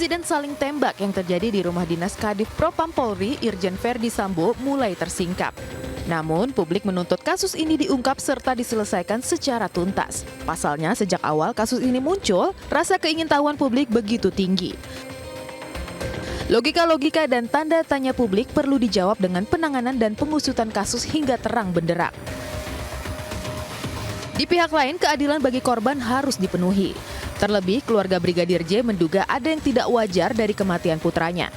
Insiden saling tembak yang terjadi di rumah dinas Kadif Propam Polri Irjen Verdi Sambo mulai tersingkap. Namun, publik menuntut kasus ini diungkap serta diselesaikan secara tuntas. Pasalnya, sejak awal kasus ini muncul, rasa keingintahuan publik begitu tinggi. Logika-logika dan tanda tanya publik perlu dijawab dengan penanganan dan pengusutan kasus hingga terang benderang. Di pihak lain, keadilan bagi korban harus dipenuhi. Terlebih, keluarga Brigadir J menduga ada yang tidak wajar dari kematian putranya.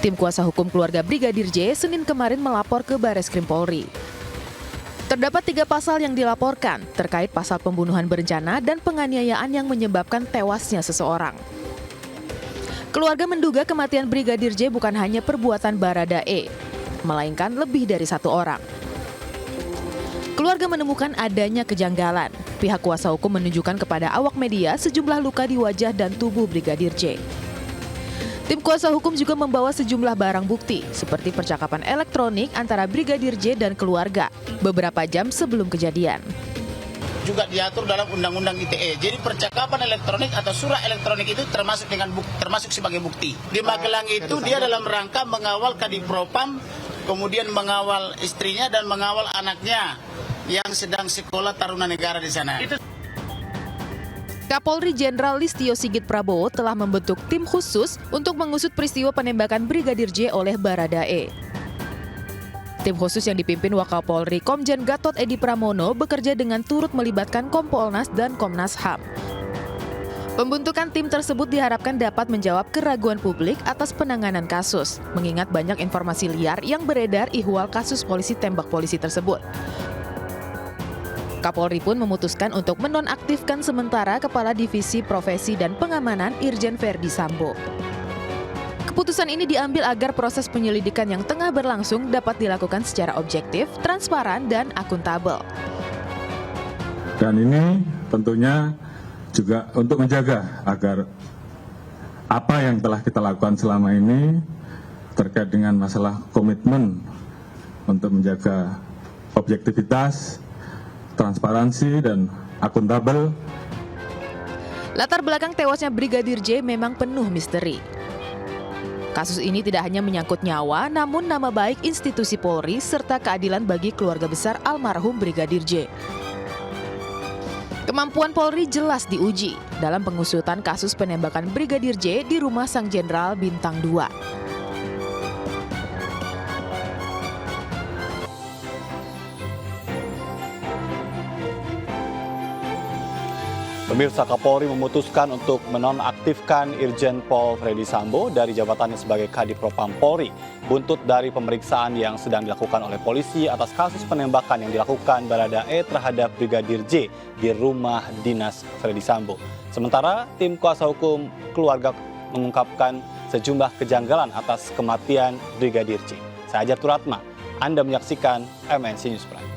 Tim kuasa hukum keluarga Brigadir J Senin kemarin melapor ke Bareskrim Polri. Terdapat 3 pasal yang dilaporkan terkait pasal pembunuhan berencana dan penganiayaan yang menyebabkan tewasnya seseorang. Keluarga menduga kematian Brigadir J bukan hanya perbuatan Baradae, melainkan lebih dari 1 orang. Keluarga menemukan adanya kejanggalan. Pihak kuasa hukum menunjukkan kepada awak media sejumlah luka di wajah dan tubuh Brigadir J. Tim kuasa hukum juga membawa sejumlah barang bukti, seperti percakapan elektronik antara Brigadir J dan keluarga, beberapa jam sebelum kejadian. Juga diatur dalam Undang-Undang ITE. Jadi percakapan elektronik atau surat elektronik itu termasuk sebagai bukti. Di Magelang itu dia dalam rangka mengawal Kadif Propam, kemudian mengawal istrinya dan mengawal anaknya yang sedang sekolah Taruna Negara di sana. Kapolri Jenderal Listio Sigit Prabowo telah membentuk tim khusus untuk mengusut peristiwa penembakan Brigadir J oleh Baradae. Tim khusus yang dipimpin Wakapolri Komjen Gatot Edi Pramono bekerja dengan turut melibatkan Kompolnas dan Komnas HAM. Pembentukan tim tersebut diharapkan dapat menjawab keraguan publik atas penanganan kasus, mengingat banyak informasi liar yang beredar ihwal kasus polisi tembak polisi tersebut. Kapolri pun memutuskan untuk menonaktifkan sementara Kepala Divisi Profesi dan Pengamanan Irjen Verdi Sambo. Keputusan ini diambil agar proses penyelidikan yang tengah berlangsung dapat dilakukan secara objektif, transparan, dan akuntabel. Dan ini tentunya juga untuk menjaga agar apa yang telah kita lakukan selama ini terkait dengan masalah komitmen untuk menjaga objektivitas, transparansi, dan akuntabel. Latar belakang tewasnya Brigadir J memang penuh misteri. Kasus ini tidak hanya menyangkut nyawa, namun nama baik institusi Polri serta keadilan bagi keluarga besar almarhum Brigadir J. Kemampuan Polri jelas diuji dalam pengusutan kasus penembakan Brigadir J di rumah Sang Jenderal Bintang 2. Pemirsa, Kapolri memutuskan untuk menonaktifkan Irjen Pol Verdi Sambo dari jabatannya sebagai Kadif Propam Polri, buntut dari pemeriksaan yang sedang dilakukan oleh polisi atas kasus penembakan yang dilakukan Baradae terhadap Brigadir J di rumah dinas Verdi Sambo. Sementara tim kuasa hukum keluarga mengungkapkan sejumlah kejanggalan atas kematian Brigadir J. Saya Ajar Turatma, Anda menyaksikan MNC News Prime.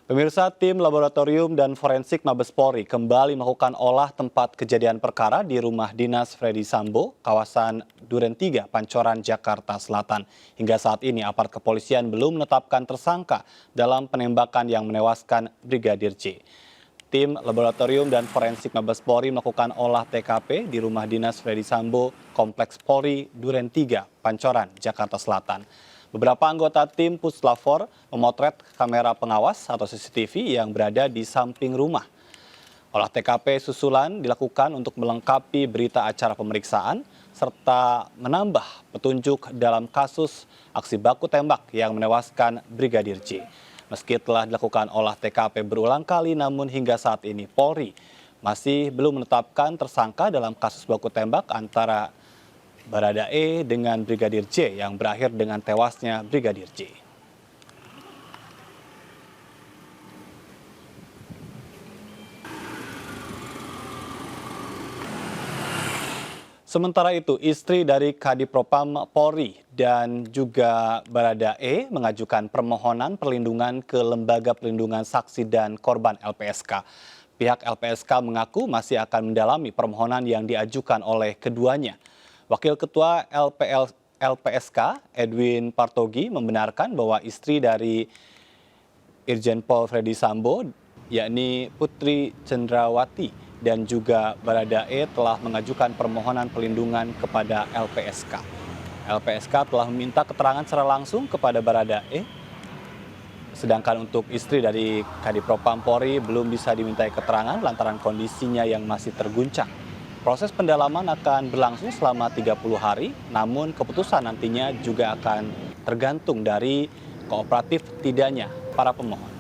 Pemirsa, tim laboratorium dan forensik Mabes Polri kembali melakukan olah tempat kejadian perkara di rumah dinas Verdi Sambo, kawasan Duren 3, Pancoran, Jakarta Selatan. Hingga saat ini aparat kepolisian belum menetapkan tersangka dalam penembakan yang menewaskan Brigadir J. Tim laboratorium dan forensik Mabes Polri melakukan olah TKP di rumah dinas Verdi Sambo, Kompleks Polri Duren 3, Pancoran, Jakarta Selatan. Beberapa anggota tim Puslapfor memotret kamera pengawas atau CCTV yang berada di samping rumah. Olah TKP susulan dilakukan untuk melengkapi berita acara pemeriksaan serta menambah petunjuk dalam kasus aksi baku tembak yang menewaskan Brigadir J. Meski telah dilakukan olah TKP berulang kali, namun hingga saat ini Polri masih belum menetapkan tersangka dalam kasus baku tembak antara Baradae dengan Brigadir J yang berakhir dengan tewasnya Brigadir J. Sementara itu, istri dari Kadipropam Polri dan juga Baradae mengajukan permohonan perlindungan ke Lembaga Perlindungan Saksi dan Korban LPSK. Pihak LPSK mengaku masih akan mendalami permohonan yang diajukan oleh keduanya. Wakil Ketua LPSK, Edwin Partogi, membenarkan bahwa istri dari Irjen Pol Verdi Sambo, yakni Putri Cendrawati, dan juga Baradae telah mengajukan permohonan perlindungan kepada LPSK. LPSK telah meminta keterangan secara langsung kepada Baradae, sedangkan untuk istri dari Kadipropam Polri belum bisa dimintai keterangan lantaran kondisinya yang masih terguncang. Proses pendalaman akan berlangsung selama 30 hari, namun keputusan nantinya juga akan tergantung dari kooperatif tidaknya para pemohon.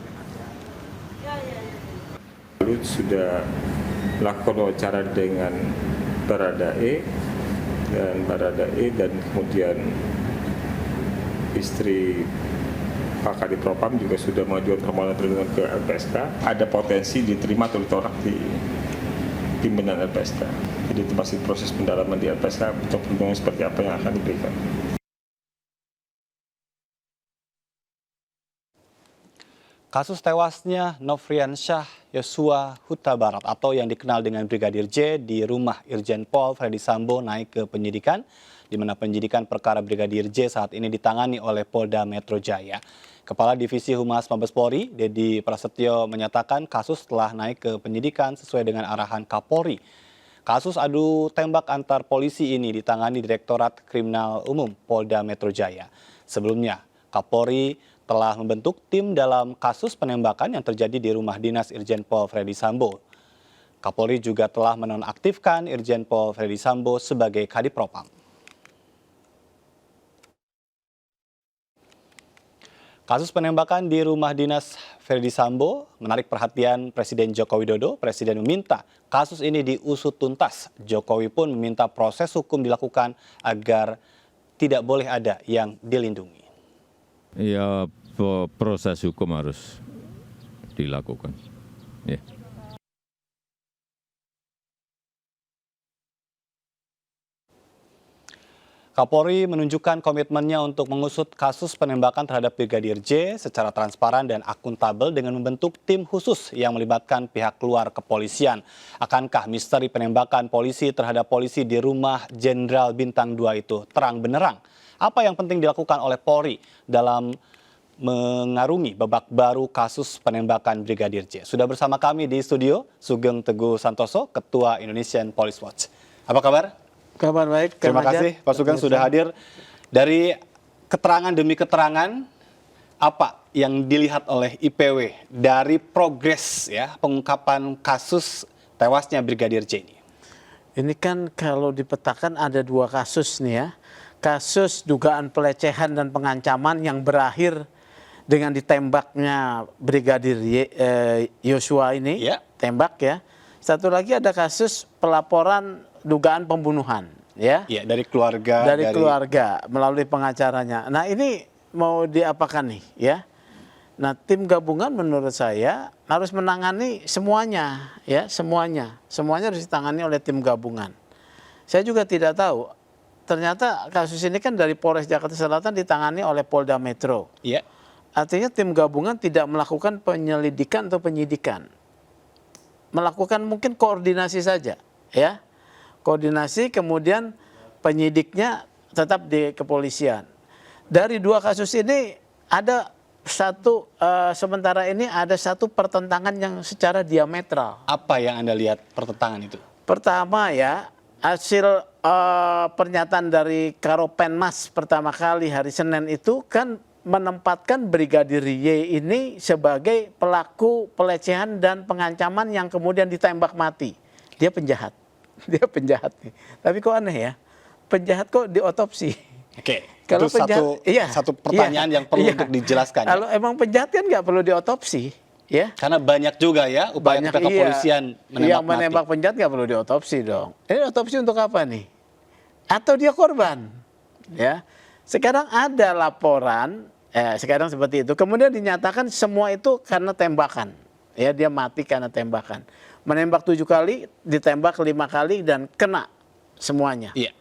Lalu sudah melakukan wawancara dengan Baradae dan kemudian istri Pak Kadipropam juga sudah mengajukan permohonan perlindungan ke LPSK. Ada potensi diterima atau ditolak di pimpinan LPSK. Jadi itu masih proses pendalaman di LPSK untuk perlindungan seperti apa yang akan diberikan. Kasus tewasnya Nofriansyah Yosua Huta Barat atau yang dikenal dengan Brigadir J di rumah Irjen Pol Verdi Sambo naik ke penyidikan, di mana penyidikan perkara Brigadir J saat ini ditangani oleh Polda Metro Jaya. Kepala Divisi Humas Mabes Polri, Dedi Prasetyo, menyatakan kasus telah naik ke penyidikan sesuai dengan arahan Kapolri. Kasus adu tembak antar polisi ini ditangani Direktorat Kriminal Umum Polda Metro Jaya. Sebelumnya, Kapolri telah membentuk tim dalam kasus penembakan yang terjadi di rumah dinas Irjen Pol Verdi Sambo. Kapolri juga telah menonaktifkan Irjen Pol Verdi Sambo sebagai Kadipropam. Kasus penembakan di rumah dinas Verdi Sambo menarik perhatian Presiden Joko Widodo. Presiden meminta kasus ini diusut tuntas. Jokowi pun meminta proses hukum dilakukan agar tidak boleh ada yang dilindungi. Ya, proses hukum harus dilakukan. Ya. Kapolri menunjukkan komitmennya untuk mengusut kasus penembakan terhadap Brigadir J secara transparan dan akuntabel dengan membentuk tim khusus yang melibatkan pihak luar kepolisian. Akankah misteri penembakan polisi terhadap polisi di rumah Jenderal Bintang 2 itu terang benderang? Apa yang penting dilakukan oleh Polri dalam mengarungi babak baru kasus penembakan Brigadir J? Sudah bersama kami di studio Sugeng Teguh Santoso, Ketua Indonesian Police Watch. Apa kabar? Kabar baik. Terima kasih Pak Sugeng sudah hadir. Dari keterangan demi keterangan, apa yang dilihat oleh IPW dari progres ya pengungkapan kasus tewasnya Brigadir J ini? Ini kan kalau dipetakan ada dua kasus nih ya. Kasus dugaan pelecehan dan pengancaman yang berakhir dengan ditembaknya Brigadir Yosua ini, Ya. tembak ya. Satu lagi ada kasus pelaporan dugaan pembunuhan, ya. Ya, dari keluarga. Dari keluarga melalui pengacaranya. Nah ini mau diapakan nih, ya? Nah tim gabungan menurut saya harus menangani semuanya, ya semuanya harus ditangani oleh tim gabungan. Saya juga tidak tahu. Ternyata kasus ini kan dari Polres Jakarta Selatan ditangani oleh Polda Metro. Iya. Artinya tim gabungan tidak melakukan penyelidikan atau penyidikan. Melakukan mungkin koordinasi saja, ya. Koordinasi kemudian penyidiknya tetap di kepolisian. Dari dua kasus ini ada satu sementara ini ada satu pertentangan yang secara diametral. Apa yang Anda lihat pertentangan itu? Pertama ya, hasil pernyataan dari Karopenmas pertama kali hari Senin itu kan menempatkan Brigadir Y ini sebagai pelaku pelecehan dan pengancaman yang kemudian ditembak mati. Dia penjahat. Dia penjahat nih. Tapi kok aneh ya? Penjahat kok diotopsi? Oke. Kalau itu penjahat, satu pertanyaan yang perlu untuk dijelaskan. Kalau emang penjahat kan nggak perlu diotopsi, ya. Karena banyak juga ya upaya pihak kepolisian menembak penjahat nggak perlu diotopsi dong. Ini otopsi untuk apa nih? Atau dia korban? Ya. Sekarang ada laporan, sekarang seperti itu. Kemudian dinyatakan semua itu karena tembakan. Ya, dia mati karena tembakan. Menembak 7 kali, ditembak 5 kali dan kena. semuanya. Iya.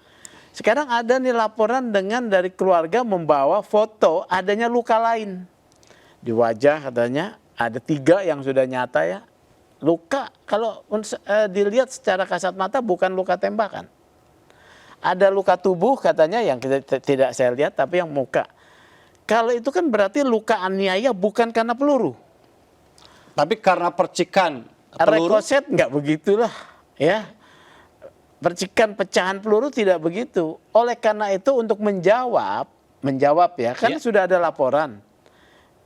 Sekarang ada nih laporan dengan dari keluarga membawa foto adanya luka lain. Di wajah katanya ada 3 yang sudah nyata ya. Luka kalau dilihat secara kasat mata bukan luka tembakan. Ada luka tubuh katanya yang tidak saya lihat tapi yang muka. Kalau itu kan berarti luka aniaya bukan karena peluru. Tapi karena percikan peluru. Rekoset nggak begitulah ya. Percikan pecahan peluru tidak begitu. Oleh karena itu untuk menjawab ya, kan sudah ada laporan.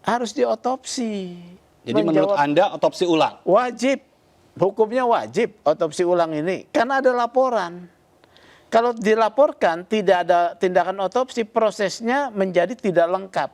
Harus diotopsi. Jadi menurut Anda otopsi ulang? Wajib. Hukumnya wajib otopsi ulang ini. Karena ada laporan. Kalau dilaporkan tidak ada tindakan otopsi, prosesnya menjadi tidak lengkap.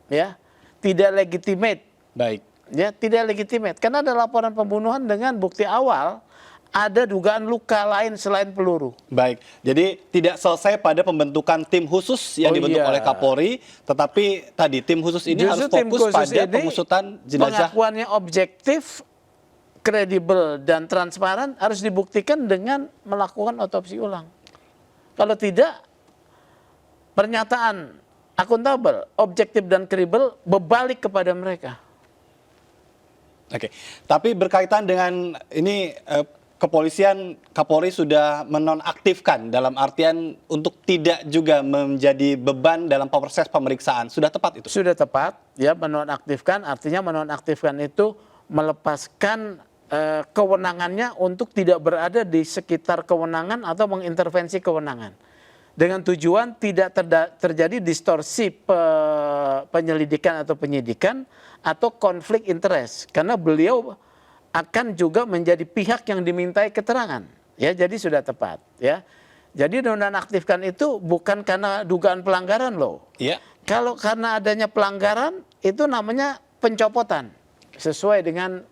Ya. Tidak legitimate. Baik. Ya, tidak legitimate. Karena ada laporan pembunuhan dengan bukti awal ada dugaan luka lain selain peluru. Baik, jadi tidak selesai pada pembentukan tim khusus yang dibentuk oleh Kapolri, tetapi tadi tim khusus ini Justru harus fokus pada pengusutan jenazah. Pengakuannya objektif, kredibel dan transparan harus dibuktikan dengan melakukan otopsi ulang. Kalau tidak, pernyataan akuntabel, objektif dan kredibel berbalik kepada mereka. Oke, tapi berkaitan dengan ini kepolisian, Kapolri sudah menonaktifkan dalam artian untuk tidak juga menjadi beban dalam proses pemeriksaan. Sudah tepat itu? Sudah tepat, ya, menonaktifkan artinya menonaktifkan itu melepaskan kewenangannya untuk tidak berada di sekitar kewenangan atau mengintervensi kewenangan. Dengan tujuan tidak terjadi distorsi penyelidikan atau penyidikan atau konflik interest. Karena beliau akan juga menjadi pihak yang dimintai keterangan, ya, jadi sudah tepat, ya. Jadi nonaktifkan itu bukan karena dugaan pelanggaran loh. Iya. Kalau karena adanya pelanggaran itu namanya pencopotan sesuai dengan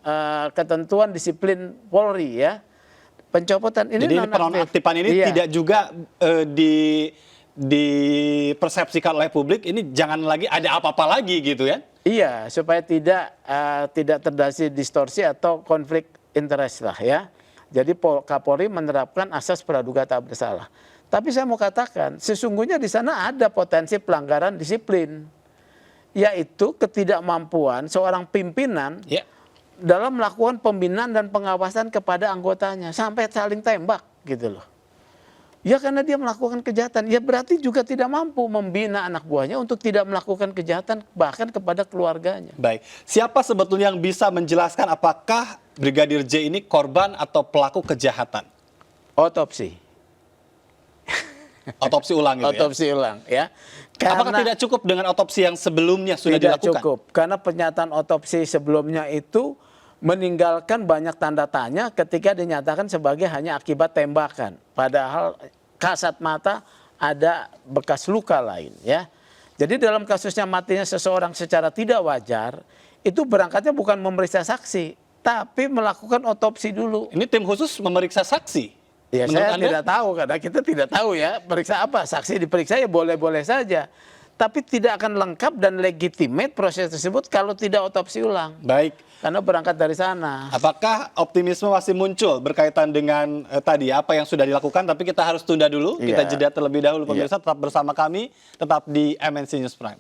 ketentuan disiplin Polri, ya. Pencopotan ini. Jadi penonaktifan ini tidak juga dipersepsikan oleh publik ini jangan lagi ada apa-apa lagi gitu ya. Iya, supaya tidak terjadi distorsi atau konflik interest lah, ya. Jadi Kapolri menerapkan asas praduga tak bersalah. Tapi saya mau katakan, sesungguhnya di sana ada potensi pelanggaran disiplin, yaitu ketidakmampuan seorang pimpinan dalam melakukan pembinaan dan pengawasan kepada anggotanya sampai saling tembak gitu loh. Ya karena dia melakukan kejahatan, ya berarti juga tidak mampu membina anak buahnya untuk tidak melakukan kejahatan bahkan kepada keluarganya. Baik, siapa sebetulnya yang bisa menjelaskan apakah Brigadir J ini korban atau pelaku kejahatan? Otopsi. Otopsi ulang gitu otopsi ulang, ya. Apakah tidak cukup dengan otopsi yang sebelumnya sudah tidak dilakukan? Cukup, karena pernyataan otopsi sebelumnya itu meninggalkan banyak tanda tanya ketika dinyatakan sebagai hanya akibat tembakan. Padahal kasat mata ada bekas luka lain, ya. Jadi dalam kasusnya matinya seseorang secara tidak wajar, itu berangkatnya bukan memeriksa saksi, tapi melakukan otopsi dulu. Ini tim khusus memeriksa saksi? Ya, menurut saya Anda? tidak tahu karena kita tidak tahu ya periksa apa. Saksi diperiksa ya boleh-boleh saja. Tapi tidak akan lengkap dan legitimate proses tersebut kalau tidak otopsi ulang. Baik. Karena berangkat dari sana. Apakah optimisme masih muncul berkaitan dengan tadi apa yang sudah dilakukan? Tapi kita harus tunda dulu. Kita jeda terlebih dahulu pemirsa. Tetap bersama kami. Tetap di MNC News Prime.